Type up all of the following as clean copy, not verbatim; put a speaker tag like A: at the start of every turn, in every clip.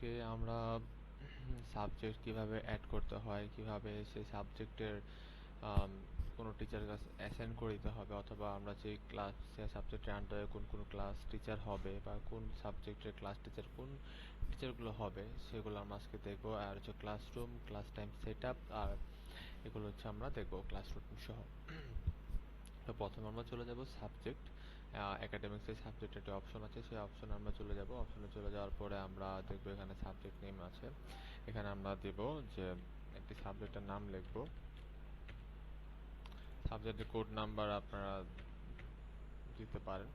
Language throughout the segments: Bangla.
A: আজকে আমরা সাবজেক্ট কিভাবে অ্যাড করতে হয়, কিভাবে সেই সাবজেক্টের কোনো টিচার কাছে অ্যাসাইন করে দিতে হবে, অথবা আমরা যে ক্লাস সাবজেক্টের আন্ডারে কোন কোন ক্লাস টিচার হবে বা কোন সাবজেক্টের ক্লাস টিচার কোন টিচারগুলো হবে সেগুলো আমরা আজকে দেখবো। আর হচ্ছে classroom, class time set up, আর এগুলো হচ্ছে আমরা দেখবো ক্লাসরুম সহ। তো প্রথমে আমরা চলে যাব সাবজেক্ট একাডেমিক্সের সাবজেক্ট একটা অপশন আছে, সেই অপশনে আমরা চলে যাব। অপশনে চলে যাওয়ার পরে আমরা দেখবো এখানে সাবজেক্ট নেম আছে, এখানে আমরা দেব যে একটি সাবজেক্টের নাম লিখব। সাবজেক্টের কোড নাম্বার আপনারা দিতে পারেন,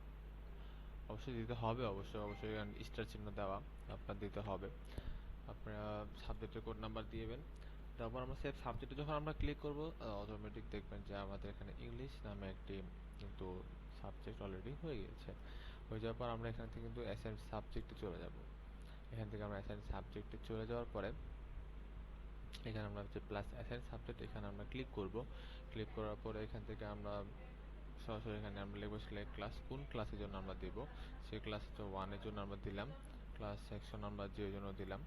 A: অবশ্যই দিতে হবে, অবশ্যই স্টার চিহ্ন দেওয়া আপনার দিতে হবে। আপনারা সাবজেক্টের কোড নাম্বার দিবেন। তারপর আমরা সেভ সাবজেক্টে যখন আমরা ক্লিক করব অটোমেটিক দেখবেন যে আমাদের এখানে ইংলিশ নামে একটি কিন্তু সাবজেক্ট অলরেডি হয়ে গেছে। হয়ে যাওয়ার পর আমরা এখান থেকে কিন্তু অ্যাসাইন সাবজেক্টে চলে যাব। এখান থেকে আমরা অ্যাসাইন সাবজেক্টে চলে যাওয়ার পরে এখানে আমরা যে প্লাস অ্যাসাইন সাবজেক্ট এখানে আমরা ক্লিক করব। ক্লিক করার পরে এখান থেকে আমরা সরাসরি এখানে আমরা লিখব সিলেক্ট ক্লাস, কোন ক্লাসের জন্য আমরা দেব। সেই ক্লাস 1 এর জন্য আমরা দিলাম, ক্লাস সেকশন আমরা 0 এর জন্য দিলাম।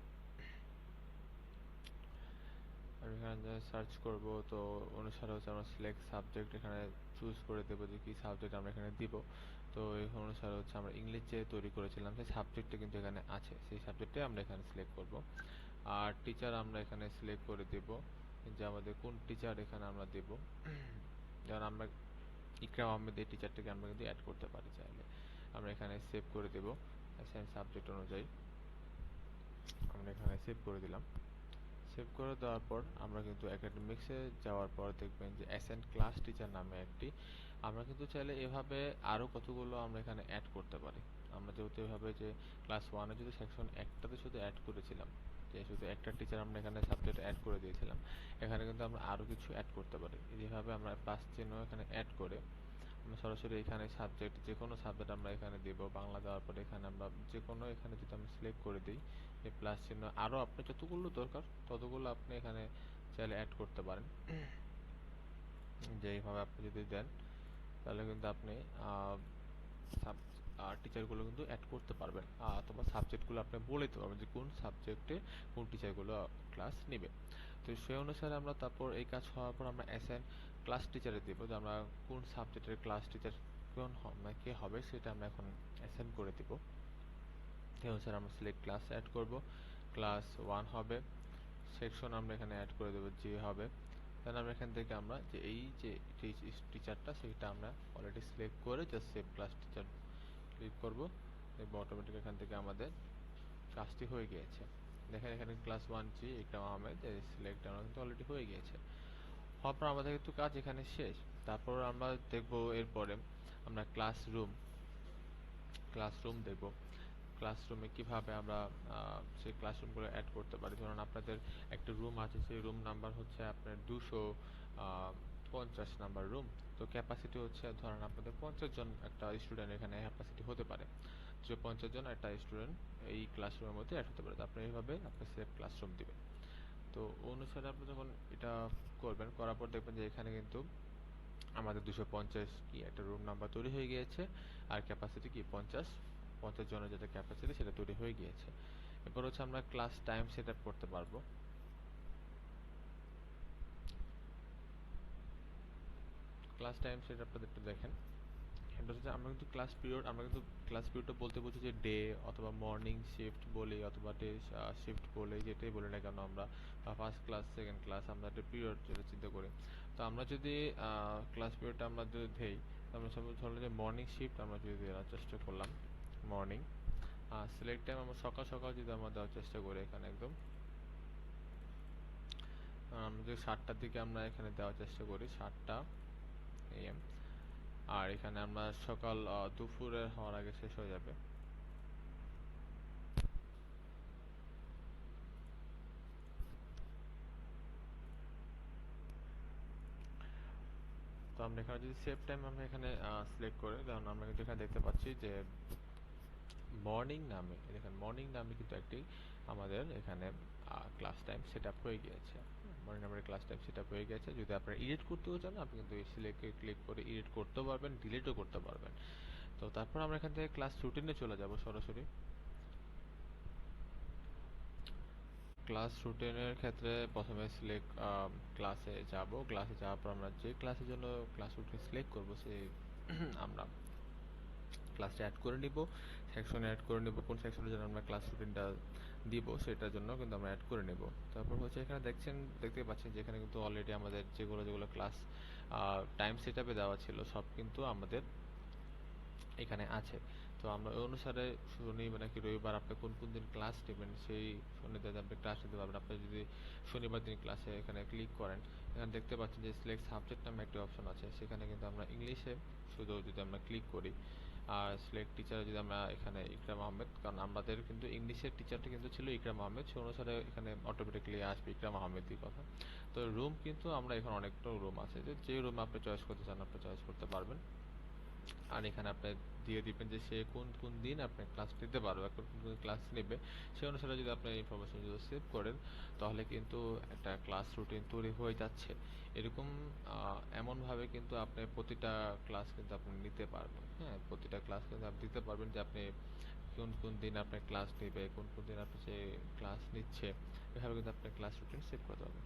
A: আর এখানে সার্চ করব, তো অনুসারে হচ্ছে আমরা সিলেক্ট সাবজেক্ট এখানে চুজ করে দেবো যে কি সাবজেক্ট আমরা এখানে দিব। তো এই অনুসারে হচ্ছে আমরা ইংলিশ যে তৈরি করেছিলাম সেই সাবজেক্টটা কিন্তু এখানে আছে, সেই সাবজেক্টে আমরা এখানে সিলেক্ট করব। আর টিচার আমরা এখানে সিলেক্ট করে দেব যে আমাদের কোন টিচার এখানে আমরা দেব। যেমন আমরা ইকরাম আহমেদ এই টিচারটাকে আমরা কিন্তু অ্যাড করতে পারি চাইলে। আমরা এখানে সেভ করে দেব অ্যাসাইন সাবজেক্ট অনুযায়ী, আমরা এখানে সেভ করে দিলাম। সেভ করে দেওয়ার পর আমরা কিন্তু একাডেমিক্সে যাওয়ার পর দেখবেন যে অ্যাসাইন ক্লাস টিচার নামে একটি, আমরা কিন্তু চাইলে এভাবে আরও কতগুলো আমরা এখানে অ্যাড করতে পারি। আমরা যেহেতু এভাবে যে ক্লাস 1 এ যদি সেকশন একটাতে শুধু অ্যাড করেছিলাম, যে শুধু একটা টিচার আমরা এখানে সাবজেক্ট অ্যাড করে দিয়েছিলাম, এখানে কিন্তু আমরা আরও কিছু অ্যাড করতে পারি। যেভাবে আমরা প্লাস চিহ্ন এখানে অ্যাড করে আমরা সরাসরি এখানে সাবজেক্ট যে কোনো সাবজেক্ট আমরা এখানে দেব। বাংলা দেওয়ার পরে এখানে আমরা যে কোনো এখানে যদি আমরা সিলেক্ট করে দিই এই প্লাস চিহ্ন, আরও আপনার যতগুলো দরকার ততগুলো আপনি এখানে চাইলে অ্যাড করতে পারেন। যে এইভাবে আপনি যদি দেন তাহলে কিন্তু আপনি টিচারগুলো কিন্তু অ্যাড করতে পারবেন, অথবা সাবজেক্টগুলো আপনি বলে দিতে পারবেন যে কোন সাবজেক্টে কোন টিচারগুলো ক্লাস নেবে। তো সেই অনুসারে আমরা তারপর এই কাজ হওয়ার পর আমরা অ্যাসাইন ক্লাস টিচারে দেব, যে আমরা কোন সাবজেক্টের ক্লাস টিচার কে হবে সেটা আমরা এখন অ্যাসাইন করে দিব। এই অনুসারে আমরা সিলেক্ট ক্লাস অ্যাড করব, ক্লাস 1 হবে, সেকশন আমরা এখানে অ্যাড করে দেবো যে হবে। দেন আমরা এখান থেকে আমরা যে এই যে টিচারটা সেটা আমরা অলরেডি সিলেক্ট করে just save class teacher click করব, দেখবো অটোমেটিক এখান থেকে আমাদের কাজটি হয়ে গিয়েছে। দেখেন এখানে ক্লাস 1 জি ইকরাম আহমেদ সিলেক্ট আমরা কিন্তু অলরেডি হয়ে গিয়েছে। হওয়ার পর আমাদের কিন্তু কাজ এখানে শেষ। তারপর আমরা দেখবো এরপরে আমরা ক্লাসরুম দেখব। ক্লাসরুমে কিভাবে আমরা সেই ক্লাসরুমগুলো অ্যাড করতে পারি। ধরুন আপনাদের একটা রুম আছে, সেই রুম নাম্বার হচ্ছে আপনার 250 নাম্বার রুম। তো ক্যাপাসিটি হচ্ছে ধরেন আপনাদের 50 জন একটা স্টুডেন্ট এখানে ক্যাপাসিটি হতে পারে, যে 50 জন একটা স্টুডেন্ট এই ক্লাসরুমের মধ্যে অ্যাড হতে পারে। তো আপনি এইভাবে আপনি সেভ ক্লাসরুম দিবেন। তো অনুসারে আপনি যখন এটা করবেন, করার পর দেখবেন যে এখানে কিন্তু আমাদের 250 কি একটা রুম নাম্বার তৈরি হয়ে গিয়েছে, আর ক্যাপাসিটি কি 50 জনের যেটা ক্যাপাসিটি সেটা তৈরি হয়ে গিয়েছে। এরপর হচ্ছে আমরা ক্লাস টাইম সেট আপ করতে পারবো। ক্লাস টাইম সেট আপটা একটু দেখেন, এটা হচ্ছে আমরা কিন্তু ক্লাস পিরিয়ড, আমরা কিন্তু ক্লাস পিরিয়ডটা বলতে বলছি যে ডে অথবা মর্নিং শিফট বলি অথবা ডে শিফট বলি, যেটাই বলি না কেন আমরা, ফার্স্ট ক্লাস সেকেন্ড ক্লাস আমরা একটা পিরিয়ড যেটা চিন্তা করি। তো আমরা যদি ক্লাস পিরিয়ডটা আমরা যদি দেই, আমরা সব ধরুন যে মর্নিং শিফট আমরা যদি দেওয়ার চেষ্টা করলাম, মর্নিং সিলেক্ট টাইম আমরা সকাল সকাল যদি আমরা দেওয়ার চেষ্টা করি এখানে একদম, আমরা যদি 7টার দিকে আমরা এখানে দেওয়ার চেষ্টা করি 7টা AM, আর এখানে আমরা সকাল দুপুরের হওয়ার আগে শেষ হয়ে যাবে। তো আমরা এখানে যদি সেভ টাইম আমরা এখানে সিলেক্ট করে, কারণ আমরা কিন্তু এখানে দেখতে পাচ্ছি যে মর্নিং নামে, দেখেন মর্নিং নামে কিন্তু একটি আমাদের এখানে ক্লাস টাইম সেট আপ হয়ে গিয়েছে। মর্নিং নামের ক্লাস টাইম সেট আপ হয়ে গেছে। যদি আপনারা এডিট করতেও চান আপনি কিন্তু এই সিলেক্টে ক্লিক করে এডিট করতেও পারবেন, ডিলিটও করতে পারবেন। তো তারপর আমরা এখান থেকে ক্লাস রুটিনে চলে যাব সরাসরি। ক্লাস রুটিনের ক্ষেত্রে প্রথমে সিলেক্ট ক্লাসে যাব। ক্লাসে যাওয়ার পর আমরা যে ক্লাসের জন্য ক্লাস রুটিন সিলেক্ট করব সেই আমরা ক্লাসটা অ্যাড করে নিব, সেকশনে অ্যাড করে নিব, কোন সেকশনের জন্য আমরা ক্লাস রুটিনটা দিব সেটার জন্য কিন্তু আমরা অ্যাড করে নেব। তারপর হচ্ছে এখানে দেখতে পাচ্ছেন যে এখানে কিন্তু অলরেডি আমাদের যেগুলো ক্লাস টাইম সেটআপে দেওয়া ছিল সব কিন্তু আমাদের এখানে আছে। তো আমরা ওই অনুসারে শনিবার নাকি রবিবার আপনি কোন কোন দিন ক্লাস নেবেন সেই অনুযায়ী আপনি ক্লাস নিতে পারবেন। আপনি যদি শনিবার দিন ক্লাসে এখানে ক্লিক করেন, এখানে দেখতে পাচ্ছেন যে সিলেক্ট সাবজেক্ট নামে একটি অপশন আছে, সেখানে কিন্তু আমরা ইংলিশে শুধু যদি আমরা ক্লিক করি আর সিলেক্ট টিচারে যদি আমরা এখানে ইকরাম আহমেদ, কারণ আমাদের কিন্তু ইংলিশের টিচারটা কিন্তু ছিল ইকরাম আহমেদ, সেই অনুসারে এখানে অটোমেটিক্যালি আসবে ইকরাম আহমেদই কথা। তো রুম কিন্তু আমরা এখানে অনেকটা রুম আছে, যে রুম আপনি চয়েস করতে চান আপনি চয়েস করতে পারবেন। আর এখানে আপনি দিয়ে দিবেন যে সে কোন কোন দিন আপনি ক্লাস নিতে পারবে, কোন কোন ক্লাস নেবে, সেই অনুসারে যদি আপনি ইনফরমেশন যদি সেভ করেন তাহলে কিন্তু একটা ক্লাস রুটিন তৈরি হয়ে যাচ্ছে। এরকম এমনভাবে কিন্তু আপনি প্রতিটা ক্লাস কিন্তু আপনি নিতে পারবেন। হ্যাঁ, প্রতিটা ক্লাস কিন্তু আপনি দিতে পারবেন যে আপনি কোন কোন দিন আপনি ক্লাস নেবে, কোন কোন দিন আপনি যে ক্লাস নিচ্ছে, এভাবে কিন্তু আপনি ক্লাস রুটিন সেভ করতে পারবেন।